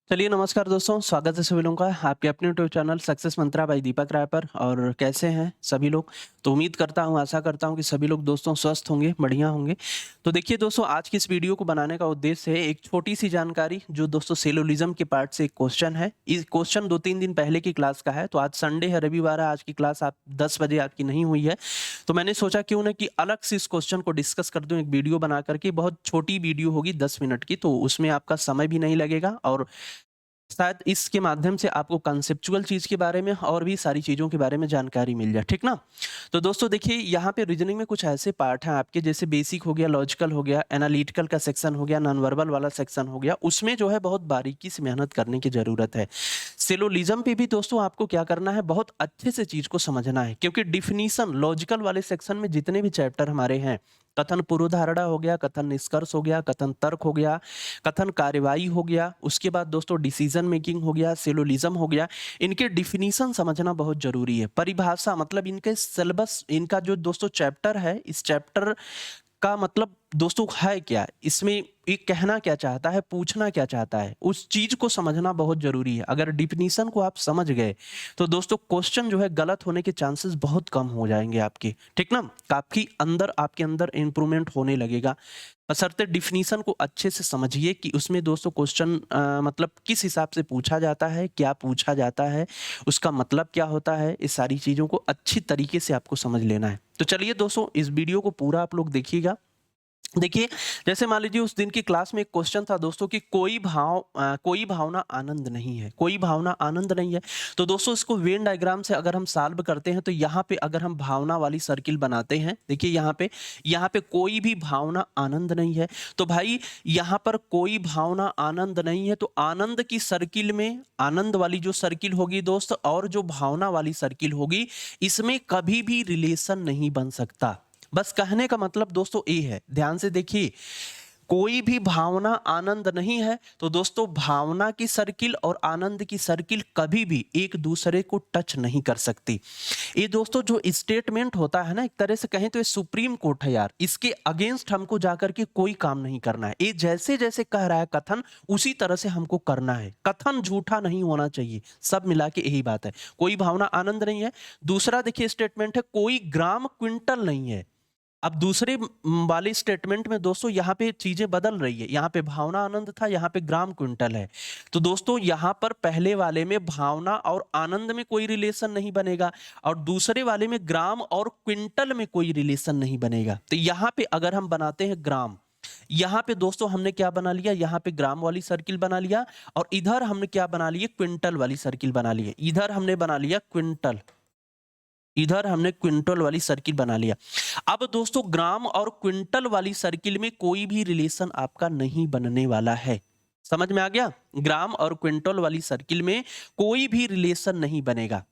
चलिए नमस्कार दोस्तों, स्वागत है सभी लोगों का आपके अपने यूट्यूब चैनल सक्सेस मंत्रा बाय दीपक राय पर। और कैसे हैं सभी लोग? तो उम्मीद करता हूं, आशा करता हूं कि सभी लोग दोस्तों स्वस्थ होंगे, बढ़िया होंगे। तो देखिए दोस्तों, आज की इस वीडियो को बनाने का उद्देश्य है एक छोटी-सी जानकारी जो दोस्तों सेलोलिज़्म के पार्ट से एक क्वेश्चन है। इस क्वेश्चन 2-3 दिन पहले की क्लास का है, तो आज संडे है, रविवार है, आज की क्लास आप 10 बजे आपकी नहीं हुई है। तो मैंने सोचा क्यों ना कि अलग से इस क्वेश्चन को डिस्कस कर दूं एक वीडियो बना करके। बहुत छोटी वीडियो होगी 10 मिनट की, तो उसमें आपका समय भी नहीं लगेगा और शायद इसके माध्यम से आपको कॉन्सेप्चुअल चीज़ के बारे में और भी सारी चीज़ों के बारे में जानकारी मिल जाए, ठीक ना? तो दोस्तों देखिए, यहाँ पे रीजनिंग में कुछ ऐसे पार्ट हैं आपके, जैसे बेसिक हो गया, लॉजिकल हो गया, एनालिटिकल का सेक्शन हो गया, नॉन वर्बल वाला सेक्शन हो गया। उसमें जो है बहुत बारीकी से मेहनत करने की ज़रूरत है। सिलोजिज्म पे भी दोस्तों आपको क्या करना है, बहुत अच्छे से चीज़ को समझना है, क्योंकि डिफिनीशन लॉजिकल वाले सेक्शन में जितने भी चैप्टर हमारे हैं, कथन पूर्वधारणा हो गया, कथन निष्कर्ष हो गया, कथन तर्क हो गया, कथन कार्रवाई हो गया, उसके बाद दोस्तों डिसीजन मेकिंग हो गया, सिलोजिज्म हो गया। इनके डिफिनीशन समझना बहुत जरूरी है। परिभाषा मतलब इनके सिलेबस, इनका जो दोस्तों चैप्टर है, इस चैप्टर का मतलब दोस्तों है क्या, इसमें ये कहना क्या चाहता है, पूछना क्या चाहता है, उस चीज को समझना बहुत जरूरी है। अगर डिफिनीशन को आप समझ गए तो दोस्तों क्वेश्चन जो है गलत होने के चांसेस बहुत कम हो जाएंगे आपके, ठीक ना? काफी अंदर आपके अंदर इंप्रूवमेंट होने लगेगा। बशर्ते डिफिनीशन को अच्छे से समझिए कि उसमें दोस्तों क्वेश्चन मतलब किस हिसाब से पूछा जाता है, क्या पूछा जाता है, उसका मतलब क्या होता है। इस सारी चीज़ों को अच्छी तरीके से आपको समझ लेना है। तो चलिए दोस्तों, इस वीडियो को पूरा आप लोग देखिएगा। देखिए, जैसे मान लीजिए उस दिन की क्लास में एक क्वेश्चन था दोस्तों कि कोई भावना आनंद नहीं है, कोई भावना आनंद नहीं है। तो दोस्तों इसको वेन डायग्राम से अगर हम सॉल्व करते हैं, तो यहाँ पे अगर हम भावना वाली सर्किल बनाते हैं, देखिए यहाँ पे कोई भी भावना आनंद नहीं है। तो भाई यहाँ पर कोई भावना आनंद नहीं है, तो आनंद की सर्किल में आनंद वाली जो सर्किल होगी दोस्त और जो भावना वाली सर्किल होगी, इसमें कभी भी रिलेशन नहीं बन सकता। बस कहने का मतलब दोस्तों ये है, ध्यान से देखिए, कोई भी भावना आनंद नहीं है, तो दोस्तों भावना की सर्किल और आनंद की सर्किल कभी भी एक दूसरे को टच नहीं कर सकती। ये दोस्तों जो स्टेटमेंट होता है ना, एक तरह से कहें तो ये सुप्रीम कोर्ट है यार, इसके अगेंस्ट हमको जाकर के कोई काम नहीं करना है। ये जैसे जैसे कह रहा है कथन, उसी तरह से हमको करना है। कथन झूठा नहीं होना चाहिए, सब मिला के यही बात है। कोई भावना आनंद नहीं है। दूसरा देखिए स्टेटमेंट है, कोई ग्राम क्विंटल नहीं है। अब दूसरे वाले स्टेटमेंट में दोस्तों यहाँ पे चीजें बदल रही है, यहाँ पे भावना आनंद था, यहाँ पे ग्राम क्विंटल है। तो दोस्तों यहाँ पर पहले वाले में भावना और आनंद में कोई रिलेशन नहीं बनेगा, और दूसरे वाले में ग्राम और क्विंटल में कोई रिलेशन नहीं बनेगा। तो यहाँ पे अगर हम बनाते हैं ग्राम, यहाँ पे दोस्तों हमने क्या बना लिया, यहाँ पे ग्राम वाली सर्किल बना लिया, और इधर हमने क्या बना लिया, क्विंटल वाली सर्किल बना लिया। इधर हमने बना लिया क्विंटल, इधर हमने क्विंटल वाली सर्किल बना लिया। अब दोस्तों ग्राम और क्विंटल वाली सर्किल में कोई भी रिलेशन आपका नहीं बनने वाला है। समझ में आ गया? ग्राम और क्विंटल वाली सर्किल में कोई भी रिलेशन नहीं बनेगा।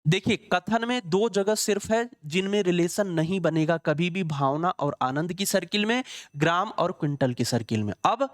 देखिए कथन में दो जगह सिर्फ है जिनमें रिलेशन नहीं बनेगा कभी भी, भावना और आनंद की सर्किल में, ग्राम और क्विंटल की सर्किल में। अब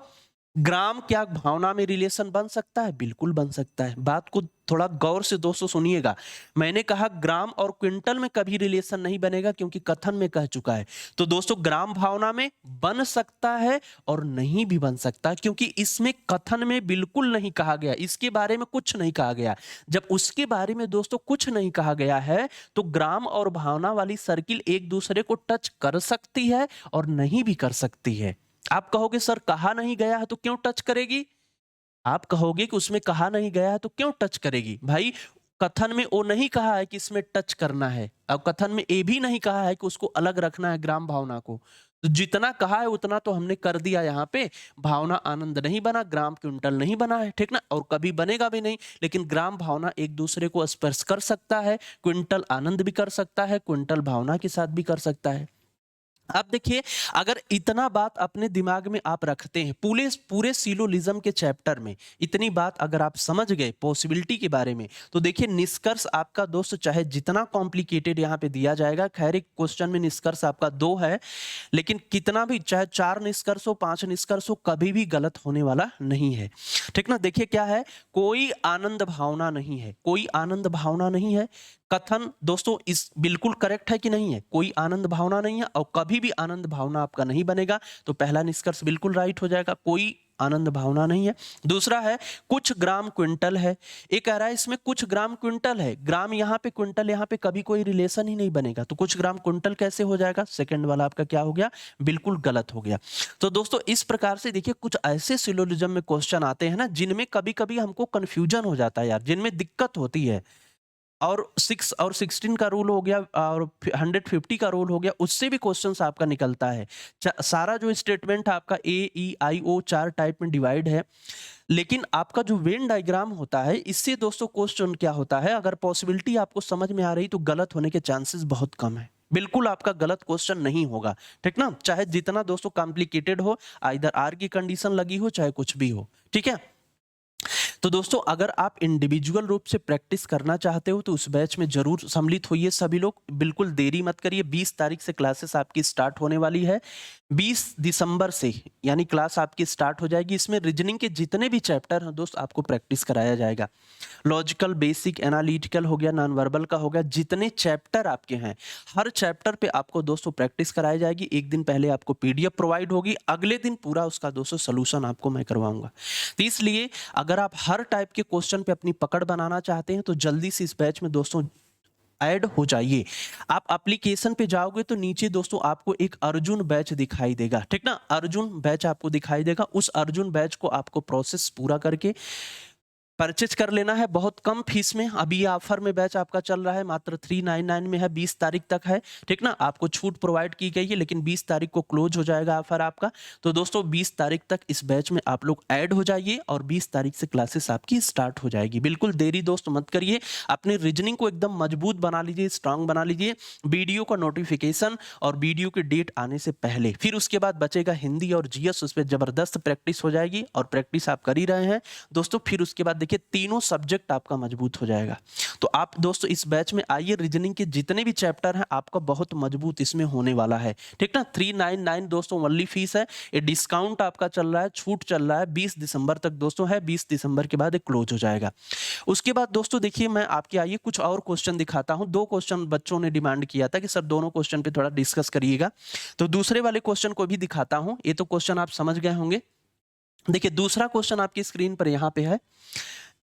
ग्राम क्या भावना में रिलेशन बन सकता है? बिल्कुल बन सकता है। बात को थोड़ा गौर से दोस्तों सुनिएगा। मैंने कहा ग्राम और क्विंटल में कभी रिलेशन नहीं बनेगा, क्योंकि कथन में कह चुका है। तो दोस्तों ग्राम भावना में बन सकता है और नहीं भी बन सकता, क्योंकि इसमें कथन में बिल्कुल नहीं कहा गया, इसके बारे में कुछ नहीं कहा गया। जब उसके बारे में दोस्तों कुछ नहीं कहा गया है, तो ग्राम और भावना वाली सर्किल एक दूसरे को टच कर सकती है और नहीं भी कर सकती है। आप कहोगे सर कहा नहीं गया है तो क्यों टच करेगी? आप कहोगे कि उसमें कहा नहीं गया है तो क्यों टच करेगी? भाई कथन में वो नहीं कहा है कि इसमें टच करना है, अब कथन में ये भी नहीं कहा है कि उसको अलग रखना है ग्राम भावना को। तो जितना कहा है उतना तो हमने कर दिया। यहाँ पे भावना आनंद नहीं बना, ग्राम क्विंटल नहीं बना है, ठीक ना? और कभी बनेगा भी नहीं। लेकिन ग्राम भावना एक दूसरे को स्पर्श कर सकता है, क्विंटल आनंद भी कर सकता है, क्विंटल भावना के साथ भी कर सकता है। अब देखिए, अगर इतना बात अपने दिमाग में आप रखते हैं, पूरे पूरे सिलोजिज्म के चैप्टर में इतनी बात अगर आप समझ गए पॉसिबिलिटी के बारे में, तो देखिए निष्कर्ष आपका दोस्त चाहे जितना कॉम्प्लिकेटेड यहाँ पे दिया जाएगा, खैर एक क्वेश्चन में निष्कर्ष आपका 2 है, लेकिन कितना भी चाहे 4 निष्कर्ष हो, 5 निष्कर्ष हो, कभी भी गलत होने वाला नहीं है, ठीक ना? देखिए क्या है, कोई आनंद भावना नहीं है, कोई आनंद भावना नहीं है। कथन दोस्तों इस बिल्कुल करेक्ट है कि नहीं है? कोई आनंद भावना नहीं है और कभी भी आनंद भावना आपका नहीं बनेगा। तो पहला निष्कर्ष बिल्कुल राइट हो जाएगा। कोई आनंद भावना नहीं है। दूसरा है कुछ ग्राम क्विंटल है, ये कह रहा है इसमें कुछ ग्राम क्विंटल है, ग्राम यहाँ पे क्विंटल यहाँ पे कभी कोई रिलेशन ही नहीं बनेगा, तो कुछ ग्राम क्विंटल कैसे हो जाएगा? सेकंड वाला आपका क्या हो गया? बिल्कुल गलत हो गया। तो दोस्तों इस प्रकार से देखिए कुछ ऐसे सिलोजिज्म में क्वेश्चन आते हैं ना जिनमें कभी कभी हमको कंफ्यूजन हो जाता है यार, जिनमें दिक्कत होती है। और 6 और 16 का रूल हो गया और 150 का रूल हो गया, उससे भी क्वेश्चंस आपका निकलता है। सारा जो स्टेटमेंट आपका AEIO 4 टाइप में डिवाइड है, लेकिन आपका जो वेन डायग्राम होता है इससे दोस्तों क्वेश्चन क्या होता है, अगर पॉसिबिलिटी आपको समझ में आ रही तो गलत होने के चांसेस बहुत कम है। बिल्कुल आपका गलत क्वेश्चन नहीं होगा, ठीक ना, चाहे जितना दोस्तों कॉम्प्लिकेटेड हो, आइदर आर की कंडीशन लगी हो चाहे कुछ भी हो, ठीक है। तो दोस्तों अगर आप इंडिविजुअल रूप से प्रैक्टिस करना चाहते हो तो उस बैच में जरूर सम्मिलित होइए सभी लोग, बिल्कुल देरी मत करिए। 20 तारीख से क्लासेस आपकी स्टार्ट होने वाली है, 20 दिसंबर से यानी क्लास आपकी स्टार्ट हो जाएगी। इसमें रीजनिंग के जितने भी चैप्टर हैं दोस्त आपको प्रैक्टिस कराया जाएगा। लॉजिकल, बेसिक, एनालिटिकल हो गया, नॉन वर्बल का हो गया, जितने चैप्टर आपके हैं हर चैप्टर पे आपको दोस्तों प्रैक्टिस कराई जाएगी। एक दिन पहले आपको PDF प्रोवाइड होगी, अगले दिन पूरा उसका दोस्तों सोल्यूशन आपको मैं करवाऊंगा। तो इसलिए अगर आप हर टाइप के क्वेश्चन पे अपनी पकड़ बनाना चाहते हैं तो जल्दी से इस बैच में दोस्तों ऐड हो जाइए। आप एप्लीकेशन पे जाओगे तो नीचे दोस्तों आपको एक अर्जुन बैच दिखाई देगा, ठीक ना, अर्जुन बैच आपको दिखाई देगा। उस अर्जुन बैच को आपको प्रोसेस पूरा करके परचेज कर लेना है बहुत कम फीस में। अभी ऑफर में बैच आपका चल रहा है, मात्र 399 में है, 20 तारीख तक है, ठीक ना। आपको छूट प्रोवाइड की गई है लेकिन 20 तारीख को क्लोज हो जाएगा ऑफर आपका। तो दोस्तों 20 तारीख तक इस बैच में आप लोग ऐड हो जाइए और 20 तारीख से क्लासेस आपकी स्टार्ट हो जाएगी। बिल्कुल देरी दोस्त मत करिए, अपने रीजनिंग को एकदम मजबूत बना लीजिए, स्ट्रांग बना लीजिए। वीडियो का नोटिफिकेशन और वीडियो की डेट आने से पहले, फिर उसके बाद बचेगा हिंदी और GS, उस पर जबरदस्त प्रैक्टिस हो जाएगी और प्रैक्टिस आप कर ही रहे हैं दोस्तों। फिर उसके बाद देखिए तीनों सब्जेक्ट आपका मजबूत हो जाएगा। तो आप दोस्तों इस बैच में आइए, रीजनिंग के जितने भी चैप्टर हैं आपका बहुत मजबूत इसमें होने वाला है, ठीक ना। 399 दोस्तों ओनली फीस है, ये डिस्काउंट आपका चल रहा है, छूट चल रहा है 20 दिसंबर तक दोस्तों है, 20 दिसंबर के बाद क्लोज हो जाएगा। उसके बाद दोस्तों देखिए मैं आपके आइए कुछ और क्वेश्चन दिखाता हूं। 2 क्वेश्चन बच्चों ने डिमांड किया था कि सर दोनों क्वेश्चन पे थोड़ा डिस्कस करिएगा, तो दूसरे वाले क्वेश्चन को भी दिखाता हूं। ये तो क्वेश्चन आप समझ गए होंगे। देखिए दूसरा क्वेश्चन आपकी स्क्रीन पर यहाँ पे है।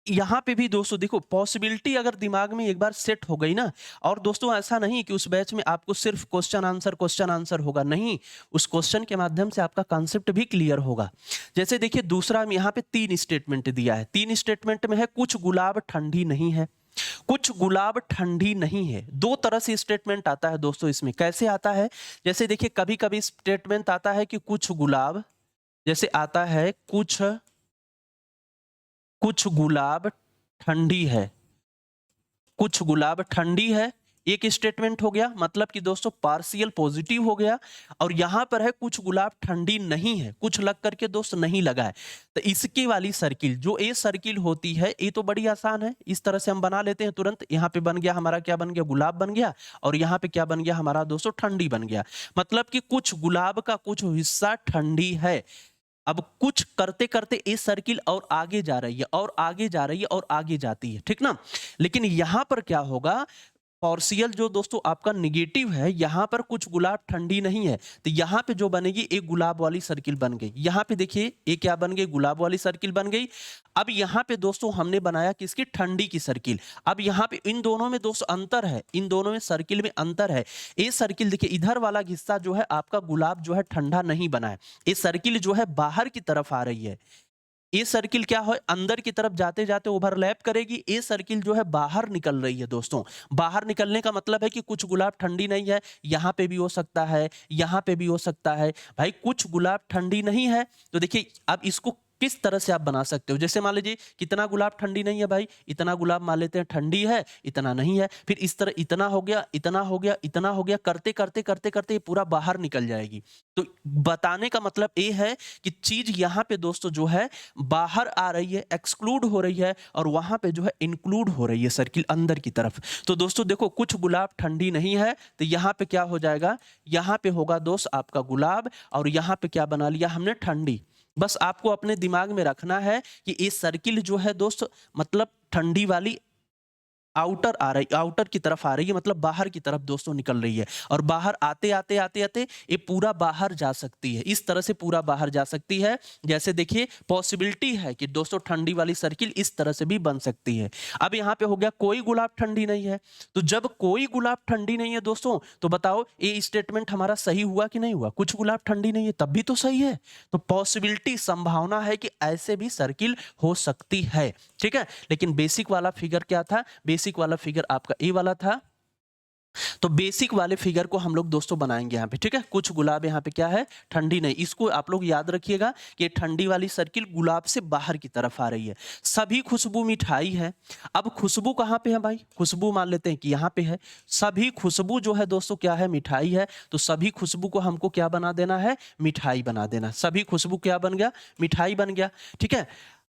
यहाँ पे भी दोस्तों देखो पॉसिबिलिटी अगर दिमाग में एक बार सेट हो गई ना, और दोस्तों ऐसा नहीं कि उस बैच में आपको सिर्फ क्वेश्चन आंसर होगा, नहीं, उस क्वेश्चन के माध्यम से आपका कॉन्सेप्ट भी क्लियर होगा। जैसे देखिए दूसरा यहाँ पे 3 स्टेटमेंट दिया है, 3 स्टेटमेंट में है कुछ गुलाब ठंडी नहीं है, कुछ गुलाब ठंडी नहीं है। 2 तरह से स्टेटमेंट आता है दोस्तों इसमें। कैसे आता है? जैसे देखिए कभी कभी स्टेटमेंट आता है कि कुछ गुलाब, जैसे आता है कुछ गुलाब ठंडी है, कुछ गुलाब ठंडी है, एक स्टेटमेंट हो गया, मतलब कि दोस्तों पार्शियल पॉजिटिव हो गया। और यहां पर है कुछ गुलाब ठंडी नहीं है, कुछ लग करके दोस्त नहीं लगा है। तो इसकी वाली सर्किल, जो ए सर्किल होती है, ये तो बड़ी आसान है, इस तरह से हम बना लेते हैं तुरंत। यहाँ पे बन गया हमारा, क्या बन गया? गुलाब बन गया। और यहाँ पे क्या बन गया हमारा दोस्तों? ठंडी बन गया। मतलब कि कुछ गुलाब का कुछ हिस्सा ठंडी है। अब कुछ करते करते ये सर्किल और आगे जा रही है और आगे जा रही है और आगे जाती है, ठीक ना। लेकिन यहां पर क्या होगा? पार्शियल जो दोस्तों आपका निगेटिव है, यहां पर कुछ गुलाब ठंडी नहीं है, तो यहां पे जो बनेगी एक गुलाब वाली सर्किल बन गई। यहां पे देखिए ये क्या बन गई? गुलाब वाली सर्किल बन गई। अब यहां पे दोस्तों हमने बनाया किसकी? ठंडी की सर्किल। अब यहां पे इन दोनों में दोस्तों अंतर है, इन दोनों में सर्किल में अंतर है। ये सर्किल देखिए इधर वाला हिस्सा जो है आपका गुलाब जो है ठंडा नहीं बना है, ये सर्किल जो है बाहर की तरफ आ रही है। ये सर्किल क्या है? अंदर की तरफ जाते जाते ओवरलैप करेगी। ये सर्किल जो है बाहर निकल रही है दोस्तों। बाहर निकलने का मतलब है कि कुछ गुलाब ठंडी नहीं है, यहां पे भी हो सकता है, यहां पे भी हो सकता है। भाई कुछ गुलाब ठंडी नहीं है, तो देखिए अब इसको किस तरह से आप बना सकते हो। जैसे मान लीजिए कितना गुलाब ठंडी नहीं है भाई, इतना गुलाब मान लेते हैं ठंडी है, इतना नहीं है, फिर इस तरह इतना हो गया, इतना हो गया, इतना हो गया, करते करते करते करते ये पूरा बाहर निकल जाएगी। तो बताने का मतलब ये है कि चीज यहाँ पे दोस्तों जो है बाहर आ रही है, एक्सक्लूड हो रही है, और वहां पे जो है इंक्लूड हो रही है सर्किल अंदर की तरफ। तो दोस्तों देखो कुछ गुलाब ठंडी नहीं है, तो यहाँ पे क्या हो जाएगा? यहाँ पे होगा दोस्त आपका गुलाब, और यहाँ पे क्या बना लिया हमने? ठंडी। बस आपको अपने दिमाग में रखना है कि ये सर्किल जो है दोस्त मतलब ठंडी वाली आउटर आ रही, आउटर की तरफ आ रही है, मतलब बाहर की तरफ दोस्तों निकल रही है, और बाहर आते आते आते आते ये पूरा बाहर जा सकती है, इस तरह से पूरा बाहर जा सकती है। जैसे देखिए पॉसिबिलिटी है कि दोस्तों ठंडी वाली सर्किल इस तरह से भी बन सकती है। अब यहाँ पे हो गया कोई गुलाब ठंडी नहीं है, तो जब कोई गुलाब ठंडी नहीं है दोस्तों, तो बताओ ये स्टेटमेंट हमारा सही हुआ कि नहीं हुआ? कुछ गुलाब ठंडी नहीं है तब भी तो सही है। तो पॉसिबिलिटी, संभावना है कि ऐसे भी सर्किल हो सकती है, ठीक है। लेकिन बेसिक वाला फिगर क्या था? बेसिक वाला फिगर आपका ए वाला था। तो बेसिक वाले फिगर को हम लोग दोस्तों बनाएंगे यहाँ पे, ठीक है। कुछ गुलाब यहाँ पे क्या है? ठंडी नहीं। इसको आप लोग याद रखिएगा कि ठंडी वाली सर्किल गुलाब से बाहर की तरफ आ रही है। सभी खुशबू मिठाई है। अब खुशबू कहाँ पे है भाई? खुशबू मान लेते हैं कि यहाँ पे है। सभी खुशबू जो है दोस्तों क्या है? मिठाई है। तो सभी खुशबू को हमको क्या बना देना है? मिठाई बना देना। सभी खुशबू क्या बन गया? मिठाई बन गया, ठीक है।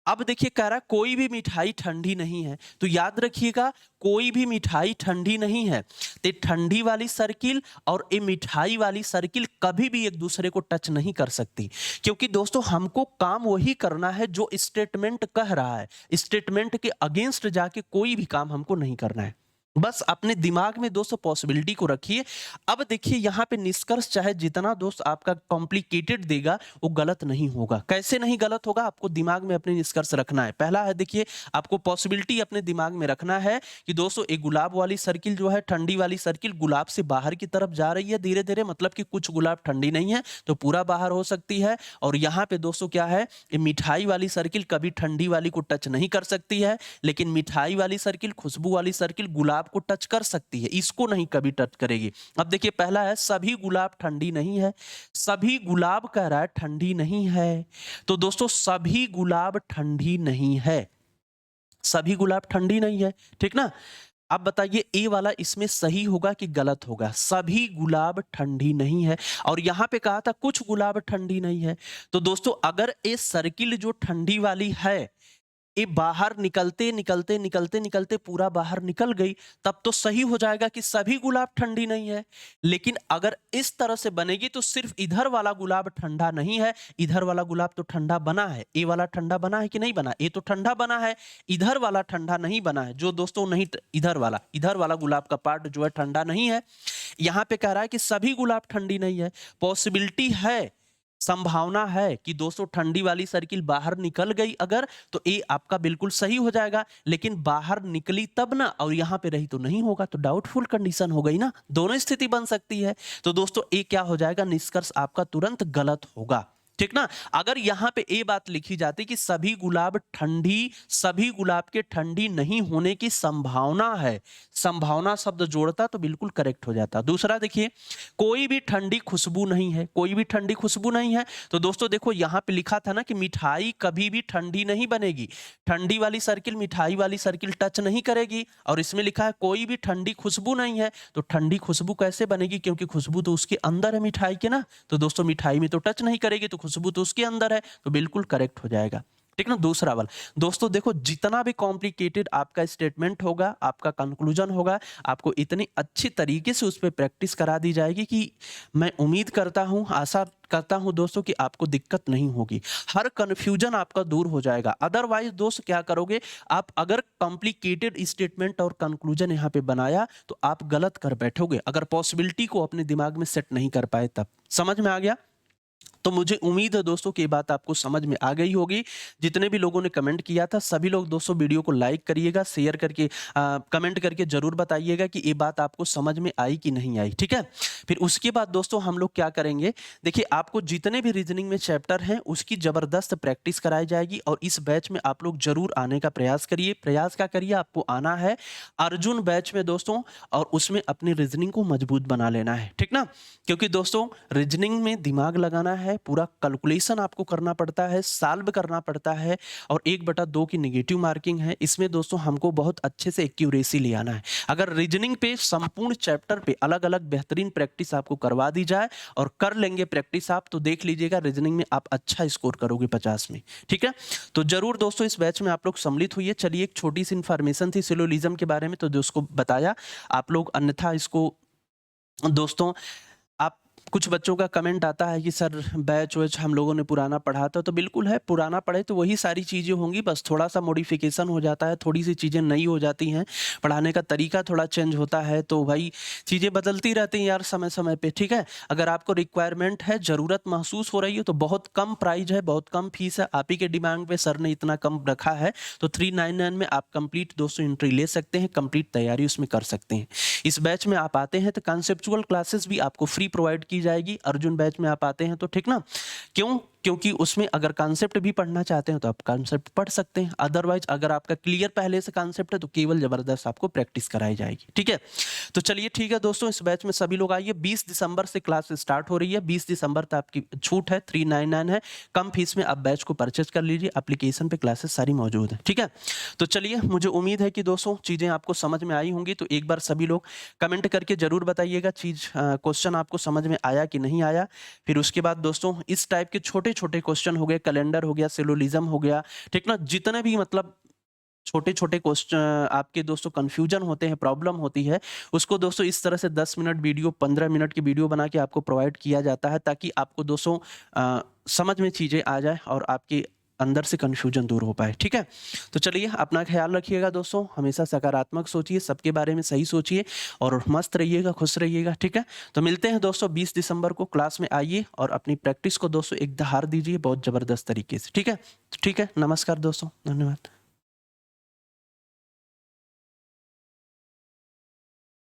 अब देखिए कह रहा कोई भी मिठाई ठंडी नहीं है, तो याद रखिएगा कोई भी मिठाई ठंडी नहीं है। तो ठंडी वाली सर्किल और ये मिठाई वाली सर्किल कभी भी एक दूसरे को टच नहीं कर सकती, क्योंकि दोस्तों हमको काम वही करना है जो स्टेटमेंट कह रहा है। स्टेटमेंट के अगेंस्ट जाके कोई भी काम हमको नहीं करना है। बस अपने दिमाग में दोस्तों पॉसिबिलिटी को रखिए। अब देखिए यहाँ पे निष्कर्ष चाहे जितना दोस्त आपका कॉम्प्लिकेटेड देगा वो गलत नहीं होगा। कैसे नहीं गलत होगा? आपको दिमाग में अपने निष्कर्ष रखना है। पहला है देखिए आपको पॉसिबिलिटी अपने दिमाग में रखना है कि दोस्तों एक गुलाब वाली सर्किल जो है, ठंडी वाली सर्किल गुलाब से बाहर की तरफ जा रही है धीरे धीरे, मतलब कि कुछ गुलाब ठंडी नहीं है तो पूरा बाहर हो सकती है। और यहाँ पे दोस्तों क्या है? ये मिठाई वाली सर्किल कभी ठंडी वाली को टच नहीं कर सकती है, लेकिन मिठाई वाली सर्किल, खुशबू वाली सर्किल गुलाब को टच कर सकती है, इसको नहीं कभी टच करेगी। अब देखिए पहला है सभी गुलाब ठंडी नहीं है। सभी गुलाब कह रहा है ठंडी नहीं है, तो दोस्तों सभी गुलाब ठंडी नहीं है। सभी गुलाब ठंडी नहीं है, ठीक ना। अब बताइए ए वाला इसमें सही होगा कि गलत होगा? सभी गुलाब ठंडी नहीं है, और यहां पे कहा था कुछ गुलाब ठंडी नहीं है। तो दोस्तों अगर ये सर्किल जो ठंडी वाली है ये बाहर निकलते निकलते निकलते निकलते पूरा बाहर निकल गई, तब तो सही हो जाएगा कि सभी गुलाब ठंडी नहीं है। लेकिन अगर इस तरह से बनेगी तो सिर्फ इधर वाला गुलाब ठंडा नहीं है, इधर वाला गुलाब तो ठंडा बना है। ये वाला ठंडा बना है कि नहीं बना? ये तो ठंडा बना है, इधर वाला ठंडा नहीं बना है। जो दोस्तों नहीं, इधर वाला गुलाब का पार्ट जो है ठंडा नहीं है। यहां पे कह रहा है कि सभी गुलाब ठंडी नहीं है। पॉसिबिलिटी है, संभावना है कि दोस्तों ठंडी वाली सर्किल बाहर निकल गई अगर, तो ये आपका बिल्कुल सही हो जाएगा। लेकिन बाहर निकली तब ना, और यहां पे रही तो नहीं होगा, तो डाउटफुल कंडीशन हो गई ना। दोनों स्थिति बन सकती है। तो दोस्तों ये क्या हो जाएगा? निष्कर्ष आपका तुरंत गलत होगा, ठीक ना। अगर यहां पे ये बात लिखी जाती कि सभी गुलाब ठंडी, सभी गुलाब के ठंडी नहीं होने की संभावना है, संभावना शब्द जोड़ता तो बिल्कुल करेक्ट हो जाता। दूसरा देखिए कोई भी ठंडी खुशबू नहीं है। कोई भी ठंडी खुशबू नहीं है, तो दोस्तों देखो यहां पे लिखा था ना कि मिठाई कभी भी ठंडी नहीं बनेगी। ठंडी वाली सर्किल मिठाई वाली सर्किल टच नहीं करेगी, और इसमें लिखा है कोई भी ठंडी खुशबू नहीं है। तो ठंडी खुशबू कैसे बनेगी? क्योंकि खुशबू तो उसके अंदर है मिठाई के ना, तो दोस्तों मिठाई में तो टच नहीं करेगी, तो खुशबू तो उसके अंदर है, तो बिल्कुल करेक्ट हो जाएगा, ठीक ना। दूसरा वाला दोस्तों देखो जितना भी कॉम्प्लिकेटेड आपका स्टेटमेंट होगा, आपका कंक्लूजन होगा, आपको इतनी अच्छी तरीके से उस पर प्रैक्टिस करा दी जाएगी कि मैं उम्मीद करता हूं, आशा करता हूं दोस्तों कि आपको दिक्कत नहीं होगी, हर कंफ्यूजन आपका दूर हो जाएगा। अदरवाइज दोस्त क्या करोगे आप? अगर कॉम्प्लिकेटेड स्टेटमेंट और कंक्लूजन यहाँ पे बनाया तो आप गलत कर बैठोगे, अगर पॉसिबिलिटी को अपने दिमाग में सेट नहीं कर पाए तब। समझ में आ गया? तो मुझे उम्मीद है दोस्तों कि ये बात आपको समझ में आ गई होगी। जितने भी लोगों ने कमेंट किया था सभी लोग दोस्तों वीडियो को लाइक करिएगा, शेयर करके कमेंट करके जरूर बताइएगा कि ये बात आपको समझ में आई कि नहीं आई, ठीक है। फिर उसके बाद दोस्तों हम लोग क्या करेंगे, देखिए आपको जितने भी रीजनिंग में चैप्टर हैं उसकी जबरदस्त प्रैक्टिस कराई जाएगी, और इस बैच में आप लोग जरूर आने का प्रयास करिए। प्रयास क्या करिए? आपको आना है अर्जुन बैच में दोस्तों, और उसमें अपनी रीजनिंग को मजबूत बना लेना है, ठीक ना। क्योंकि दोस्तों रीजनिंग में दिमाग लगाना है, पूरा कैलकुलेशन आपको करना पड़ता है, सॉल्व करना पड़ता है, और 1/2 की नेगेटिव मार्किंग है। इसमें दोस्तों हमको बहुत अच्छे से एक्यूरेसी ले आना है। अगर रीजनिंग पे संपूर्ण चैप्टर पे अलग अलग बेहतरीन प्रैक्टिस आपको करवा दी जाए और कर लेंगे प्रैक्टिस आप, तो देख लीजिएगा रीजनिंग में आप अच्छा स्कोर करोगे 50 में, ठीक है। तो जरूर दोस्तों इस बैच में आप लोग सम्मिलित हुई। चलिए एक छोटी सी इंफॉर्मेशन थी सिलोलिज्म के बारे में, तो दोस्तों बताया आप लोग, अन्यथा इसको दोस्तों आप कुछ बच्चों का कमेंट आता है कि सर बैच वैच हम लोगों ने पुराना पढ़ा था, तो बिल्कुल है, पुराना पढ़े तो वही सारी चीज़ें होंगी, बस थोड़ा-सा मॉडिफ़िकेशन हो जाता है, थोड़ी-सी चीज़ें नई हो जाती हैं, पढ़ाने का तरीका थोड़ा चेंज होता है, तो भाई चीज़ें बदलती रहती हैं यार समय-समय पे, ठीक है? अगर आपको रिक्वायरमेंट है, ज़रूरत महसूस हो रही है, तो बहुत कम प्राइस है, बहुत कम फीस है, आप ही के डिमांड पे सर ने इतना कम रखा है, तो 399 में आप कंप्लीट दोस्तों एंट्री ले सकते हैं, कंप्लीट तैयारी उसमें कर सकते हैं। इस बैच में आप आते हैं तो कॉन्सेप्चुअल क्लासेस भी आपको फ्री प्रोवाइड की जाएगी। अर्जुन बैच में आप आते हैं तो ठीक ना? क्यों? क्योंकि उसमें अगर कॉन्सेप्ट भी पढ़ना चाहते हैं तो आप कॉन्सेप्ट पढ़ सकते हैं। अदरवाइज़ अगर आपका क्लियर पहले से कॉन्सेप्ट है तो केवल ज़बरदस्त आपको प्रैक्टिस कराई जाएगी। ठीक है? तो चलिए ठीक है दोस्तों, इस बैच में सभी लोग आइए। 20 दिसंबर से क्लास स्टार्ट हो रही है। 20 दिसंबर तक आपकी छूट है, 399 है। कम फीस में आप बैच को परचेज़ कर लीजिए। एप्लीकेशन पे क्लासेस सारी मौजूद हैं। ठीक है? तो चलिए, मुझे उम्मीद है कि दोस्तों चीज़ें आपको समझ में आई होंगी, तो एक बार सभी लोग कमेंट करके ज़रूर बताइएगा क्वेश्चन आपको समझ में आया कि नहीं आया। फिर उसके बाद दोस्तों इस टाइप के छोटे-छोटे क्वेश्चन हो गए, कैलेंडर हो गया, सिलोजिज़म हो गया, ठीक ना? जितने भी मतलब छोटे-छोटे आपके दोस्तों कन्फ्यूजन होते हैं, प्रॉब्लम होती है, उसको दोस्तों इस तरह से 10 मिनट वीडियो, 15 मिनट की वीडियो बना के आपको प्रोवाइड किया जाता है, ताकि आपको दोस्तों समझ में चीज़ें आ जाए और आपके अंदर से कन्फ्यूजन दूर हो पाए। ठीक है? तो चलिए, अपना ख्याल रखिएगा दोस्तों, हमेशा सकारात्मक सोचिए, सबके बारे में सही सोचिए और मस्त रहिएगा, खुश रहिएगा। ठीक है? तो मिलते हैं दोस्तों 20 दिसंबर को, क्लास में आइए और अपनी प्रैक्टिस को दोस्तों एक दहाड़ दीजिए बहुत ज़बरदस्त तरीके से। ठीक है? ठीक है, नमस्कार दोस्तों, धन्यवाद।